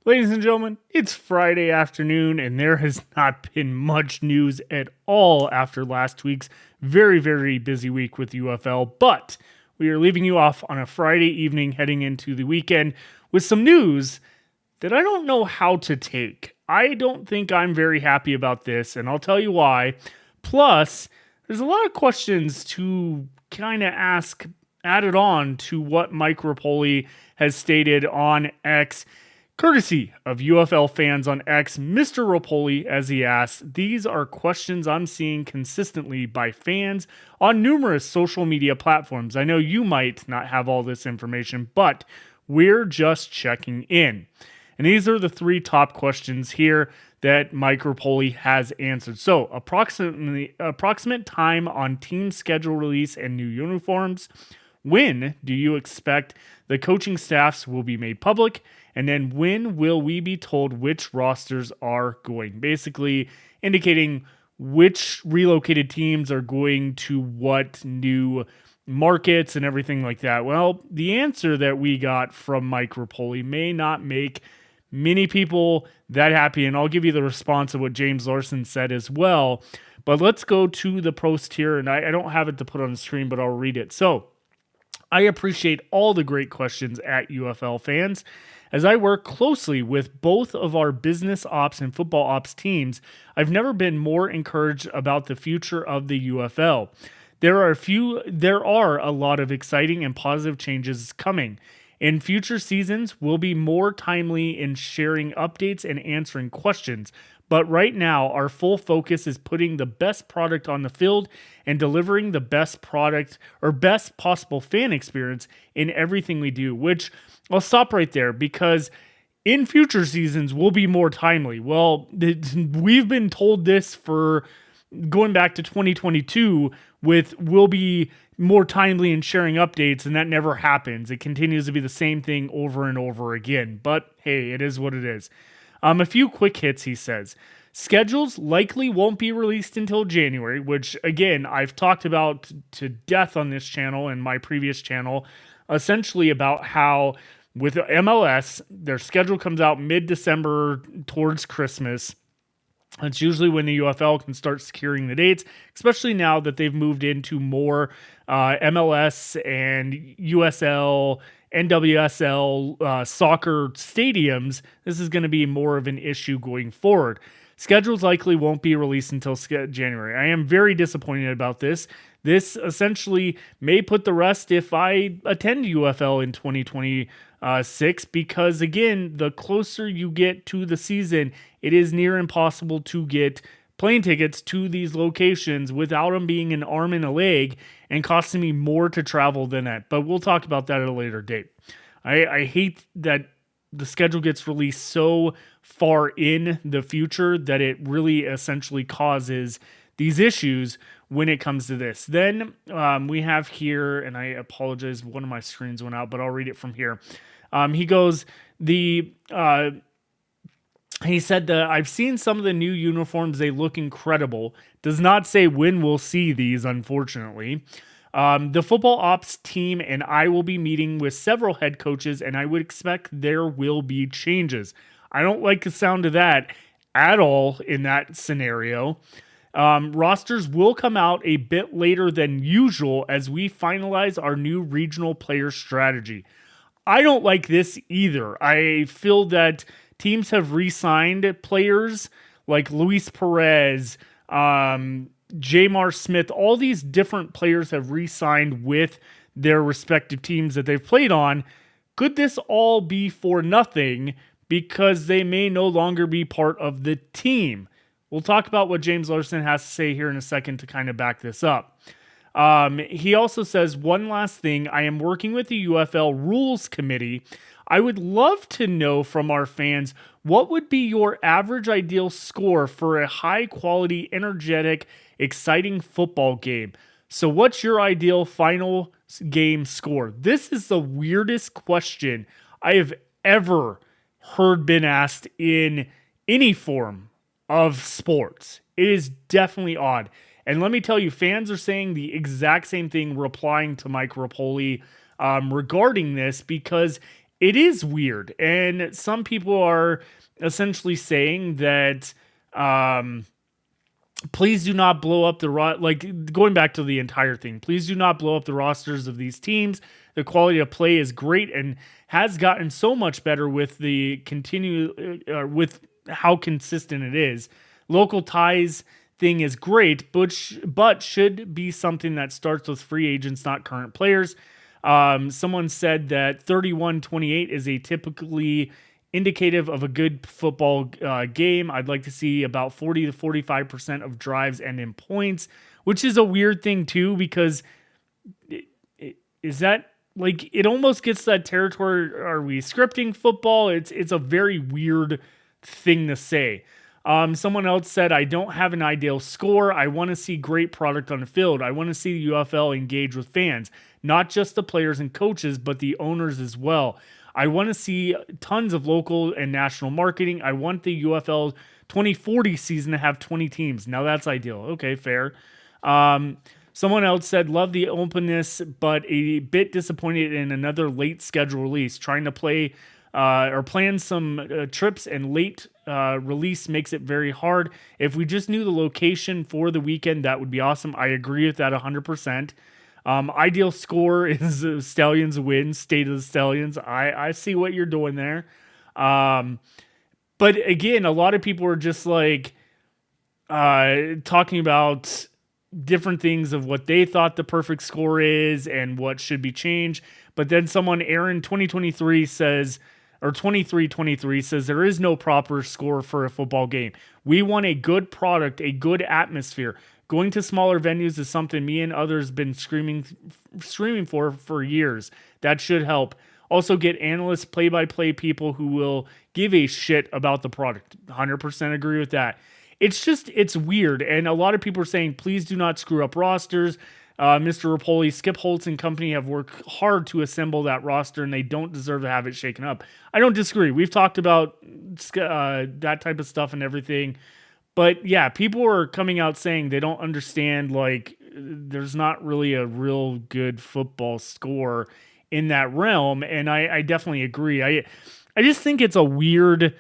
Ladies and gentlemen, it's Friday afternoon, and there has not been much news at all after last week's very, very busy week with UFL. But we are leaving you off on a Friday evening heading into the weekend with some news that I don't know how to take. I don't think I'm very happy about this, and I'll tell you why. Plus, there's a lot of questions to kind of ask added on to what Mike Repole has stated on X. Courtesy of UFL fans on X, Mr. Repole, as he asks, these are questions I'm seeing consistently by fans on numerous social media platforms. I know you might not have all this information, but we're just checking in. And these are the three top questions here that Mike Repole has answered. So, approximate time on team schedule release and new uniforms. When do you expect the coaching staffs will be made public? And then when will we be told which rosters are going? Basically indicating which relocated teams are going to what new markets and everything like that. Well, the answer that we got from Mike Repole may not make many people that happy, and I'll give you the response of what James Larson said as well. But let's go to the post here, and I don't have it to put on the screen, but I'll read it. So, I appreciate all the great questions at UFL fans. As I work closely with both of our business ops and football ops teams, I've never been more encouraged about the future of the UFL. There are a lot of exciting and positive changes coming. In future seasons, we'll be more timely in sharing updates and answering questions. But right now, our full focus is putting the best product on the field and delivering the best product or best possible fan experience in everything we do, which I'll stop right there because in future seasons, we'll be more timely. Well, we've been told this for going back to 2022 with we'll be more timely in sharing updates, and that never happens. It continues to be the same thing over and over again. But hey, it is what it is. A few quick hits, he says. Schedules likely won't be released until January, which, again, I've talked about to death on this channel and my previous channel, essentially about how with MLS, their schedule comes out mid-December towards Christmas. That's usually when the UFL can start securing the dates, especially now that they've moved into more MLS and USL, NWSL soccer stadiums. This is going to be more of an issue going forward. Schedules likely won't be released until January. I am very disappointed about this. This essentially may put the rest if I attend UFL in 2026 because, again, the closer you get to the season, it is near impossible to get plane tickets to these locations without them being an arm and a leg and costing me more to travel than that. But we'll talk about that at a later date. I hate that the schedule gets released so far in the future that it really essentially causes these issues when it comes to this. Then we have here, and I apologize, one of my screens went out, but I'll read it from here. He goes, he said that I've seen some of the new uniforms. They look incredible. Does not say when we'll see these, unfortunately. The football ops team and I will be meeting with several head coaches, and I would expect there will be changes. I don't like the sound of that at all in that scenario. Rosters will come out a bit later than usual as we finalize our new regional player strategy. I don't like this either. I feel that teams have re-signed players like Luis Perez, Jamar Smith. All these different players have re-signed with their respective teams that they've played on. Could this all be for nothing because they may no longer be part of the team? We'll talk about what James Larson has to say here in a second to kind of back this up. He also says, one last thing, I am working with the UFL Rules Committee. I would love to know from our fans, what would be your average ideal score for a high quality, energetic, exciting football game? So what's your ideal final game score? This is the weirdest question I have ever heard been asked in any form of sports. It is definitely odd. And let me tell you, fans are saying the exact same thing, replying to Mike Repole regarding this, because it is weird. And some people are essentially saying that, please do not blow up like going back to the entire thing. Please do not blow up the rosters of these teams. The quality of play is great and has gotten so much better with with how consistent it is. Local ties thing is great, but should be something that starts with free agents, not current players. Someone said that 31-28 is a typically indicative of a good football game. I'd like to see about 40 to 45% of drives end in points, which is a weird thing too, because is that like, it almost gets to that territory. Are we scripting football? It's a very weird thing to say. Someone else said, I don't have an ideal score. I want to see great product on the field. I want to see the UFL engage with fans, not just the players and coaches, but the owners as well. I want to see tons of local and national marketing. I want the UFL 2040 season to have 20 teams. Now that's ideal. Okay, fair. Someone else said, love the openness, but a bit disappointed in another late schedule release. Trying to play or plan some trips and late release makes it very hard. If we just knew the location for the weekend, that would be awesome. I agree with that 100%. Ideal score is Stallions win, State of the Stallions. I see what you're doing there. But again, a lot of people are just like talking about different things of what they thought the perfect score is and what should be changed. But then someone, Aaron 2023 says, or 23-23 says, there is no proper score for a football game. We want a good product, a good atmosphere. Going to smaller venues is something me and others been screaming for years. That should help. Also get analysts, play-by-play people who will give a shit about the product. 100% agree with that. It's weird. And a lot of people are saying, please do not screw up rosters. Mr. Repole, Skip Holtz and company have worked hard to assemble that roster, and they don't deserve to have it shaken up. I don't disagree. We've talked about that type of stuff and everything. But yeah, people are coming out saying they don't understand, like, there's not really a real good football score in that realm. And I definitely agree. I just think it's a weird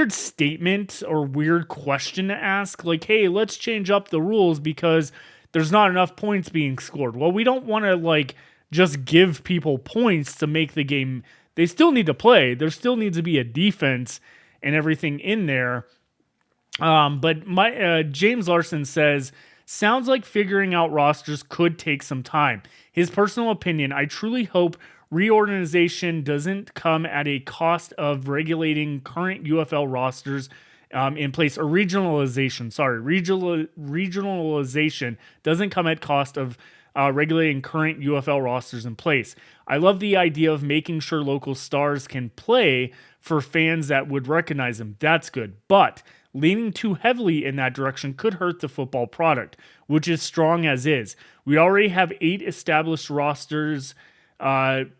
statement or weird question to ask. Like, hey, let's change up the rules because there's not enough points being scored. Well, we don't want to like just give people points to make the game. They still need to play. There still needs to be a defense and everything in there. But James Larson says, sounds like figuring out rosters could take some time. His personal opinion, I truly hope reorganization doesn't come at a cost of regulating current UFL rosters in place, or regionalization. Regionalization doesn't come at cost of regulating current UFL rosters in place. I love the idea of making sure local stars can play for fans that would recognize them. That's good. But leaning too heavily in that direction could hurt the football product, which is strong as is. We already have 8 established rosters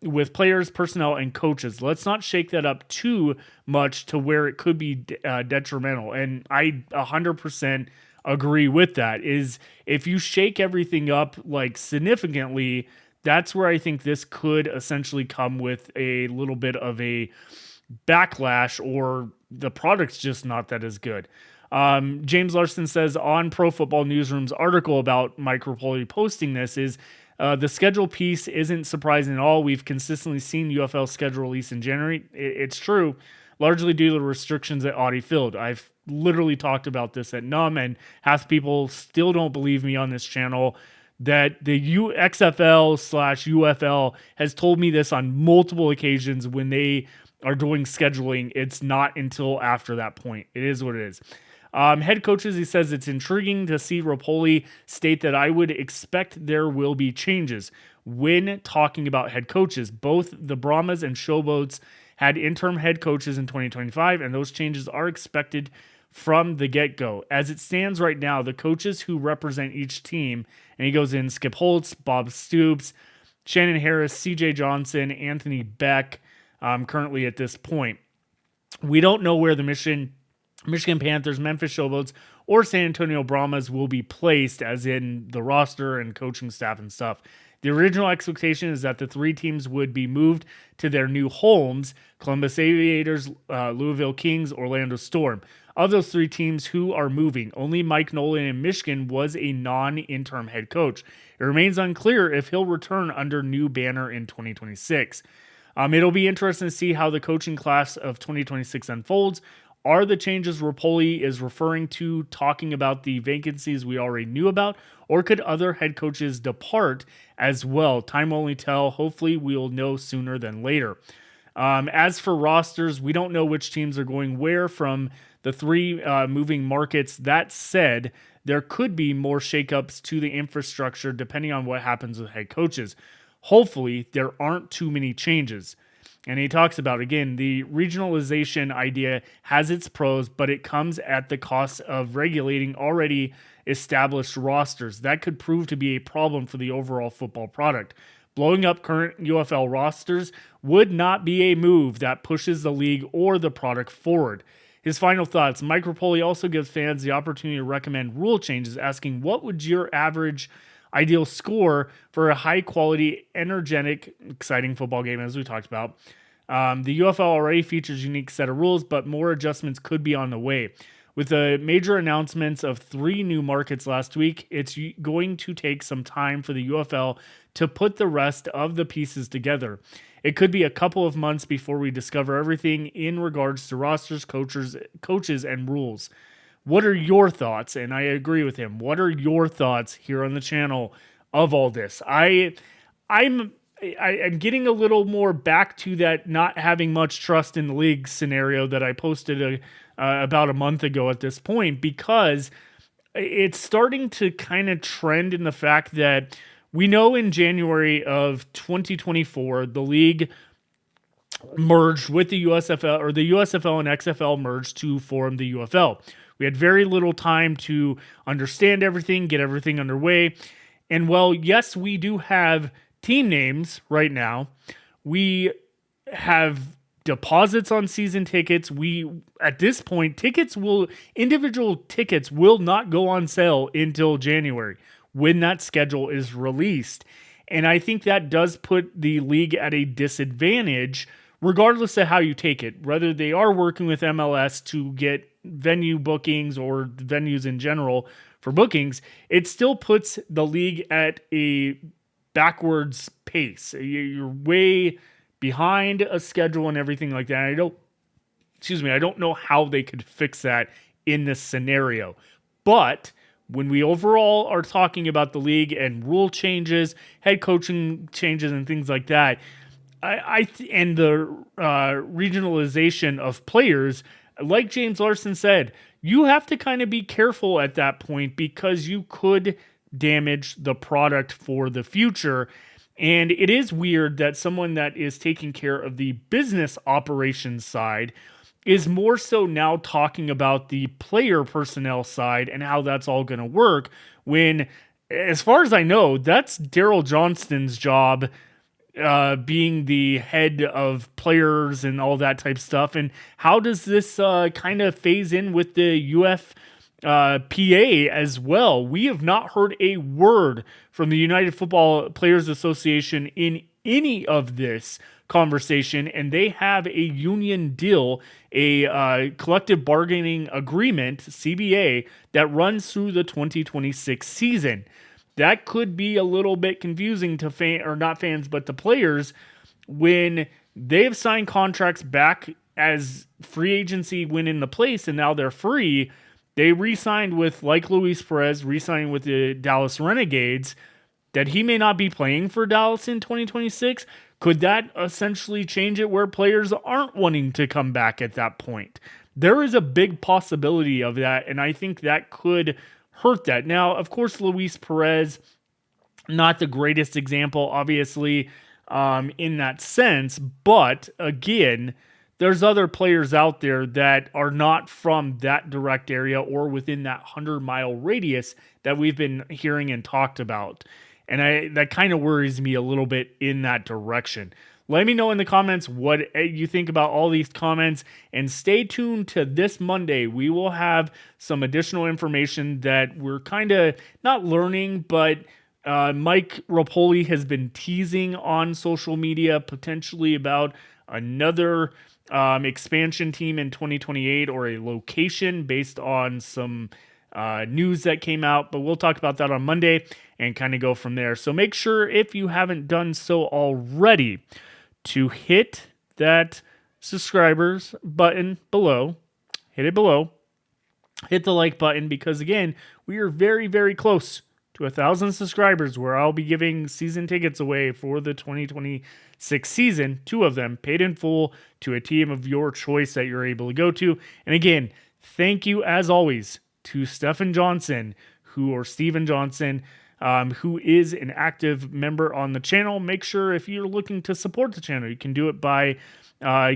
with players, personnel, and coaches. Let's not shake that up too much to where it could be detrimental. And I 100% agree with that. Is if you shake everything up like significantly, that's where I think this could essentially come with a little bit of a backlash, or the product's just not that as good. James Larson says on Pro Football Newsroom's article about Mike Repole posting this is, the schedule piece isn't surprising at all. We've consistently seen UFL schedule release in January. It's true, largely due to the restrictions at Audi Field. I've literally talked about this at NUM, and half people still don't believe me on this channel that the XFL/UFL has told me this on multiple occasions when they are doing scheduling. It's not until after that point. It is what it is. Head coaches, he says it's intriguing to see Repole state that I would expect there will be changes. When talking about head coaches, both the Brahmas and Showboats had interim head coaches in 2025, and those changes are expected from the get-go. As it stands right now, the coaches who represent each team, and he goes in Skip Holtz, Bob Stoops, Shannon Harris, CJ Johnson, Anthony Beck, currently at this point. We don't know where the Michigan Panthers, Memphis Showboats, or San Antonio Brahmas will be placed, as in the roster and coaching staff and stuff. The original expectation is that the three teams would be moved to their new homes: Columbus Aviators, Louisville Kings, Orlando Storm. Of those three teams who are moving, only Mike Nolan in Michigan was a non-interim head coach. It remains unclear if he'll return under new banner in 2026. It'll be interesting to see how the coaching class of 2026 unfolds. Are the changes Repole is referring to talking about the vacancies we already knew about, or could other head coaches depart as well? Time will only tell. Hopefully, we'll know sooner than later. As for rosters, we don't know which teams are going where from the three moving markets. That said, there could be more shakeups to the infrastructure depending on what happens with head coaches. Hopefully, there aren't too many changes. And he talks about, again, the regionalization idea has its pros, but it comes at the cost of regulating already established rosters. That could prove to be a problem for the overall football product. Blowing up current UFL rosters would not be a move that pushes the league or the product forward. His final thoughts: Mike Repole also gives fans the opportunity to recommend rule changes, asking, what would your average ideal score for a high-quality, energetic, exciting football game, as we talked about? The UFL already features a unique set of rules, but more adjustments could be on the way. With the major announcements of 3 new markets last week, it's going to take some time for the UFL to put the rest of the pieces together. It could be a couple of months before we discover everything in regards to rosters, coaches, and rules. What are your thoughts? And I agree with him. What are your thoughts here on the channel of all this? I'm getting a little more back to that not having much trust in the league scenario that I posted about a month ago at this point, because it's starting to kind of trend in the fact that we know in January of 2024, the league merged with the USFL, or the USFL and XFL merged to form the UFL. We had very little time to understand everything, get everything underway. And while, yes, we do have team names right now, we have deposits on season tickets. At this point, individual tickets will not go on sale until January when that schedule is released. And I think that does put the league at a disadvantage, regardless of how you take it. Whether they are working with MLS to get venue bookings or venues in general for bookings, it still puts the league at a backwards pace. You're way behind a schedule and everything like that. I don't know how they could fix that in this scenario. But when we overall are talking about the league and rule changes, head coaching changes, and things like that, and the regionalization of players, like James Larson said, you have to kind of be careful at that point, because you could damage the product for the future. And it is weird that someone that is taking care of the business operations side is more so now talking about the player personnel side and how that's all going to work, when, as far as I know, that's Daryl Johnston's job, being the head of players and all that type of stuff. And how does this kind of phase in with the UFPA as well? We have not heard a word from the United Football Players Association in any of this conversation, and they have a union deal, a collective bargaining agreement, CBA, that runs through the 2026 season. That could be a little bit confusing to not fans, but to players, when they've signed contracts back as free agency went into place and now they're free. They re-signed with, like Luis Perez, re-signing with the Dallas Renegades, that he may not be playing for Dallas in 2026. Could that essentially change it where players aren't wanting to come back at that point? There is a big possibility of that, and I think that could hurt that. Now, of course, Luis Perez, not the greatest example, obviously, in that sense, but again, there's other players out there that are not from that direct area or within that 100-mile radius that we've been hearing and talked about. And that kind of worries me a little bit in that direction. Let me know in the comments what you think about all these comments, and stay tuned to this Monday. We will have some additional information that we're kind of not learning, but Mike Repole has been teasing on social media potentially about another expansion team in 2028 or a location based on some news that came out. But we'll talk about that on Monday and kind of go from there. So make sure, if you haven't done so already, to hit that subscribers button below. Hit it below. Hit the like button, because again, we are very, very close to 1,000 subscribers, where I'll be giving season tickets away for the 2026 season, 2 of them paid in full to a team of your choice that you're able to go to. And again, thank you as always to Stephen Johnson, who is an active member on the channel. Make sure, if you're looking to support the channel, you can do it by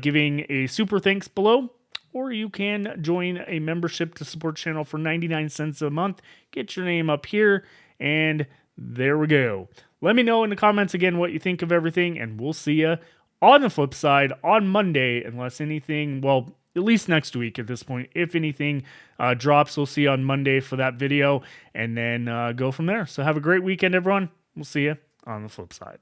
giving a super thanks below, or you can join a membership to support the channel for 99 cents a month. Get your name up here, and there we go. Let me know in the comments again what you think of everything, and we'll see you on the flip side on Monday, unless anything, well, at least next week at this point. If anything drops, we'll see you on Monday for that video, and then go from there. So have a great weekend, everyone. We'll see you on the flip side.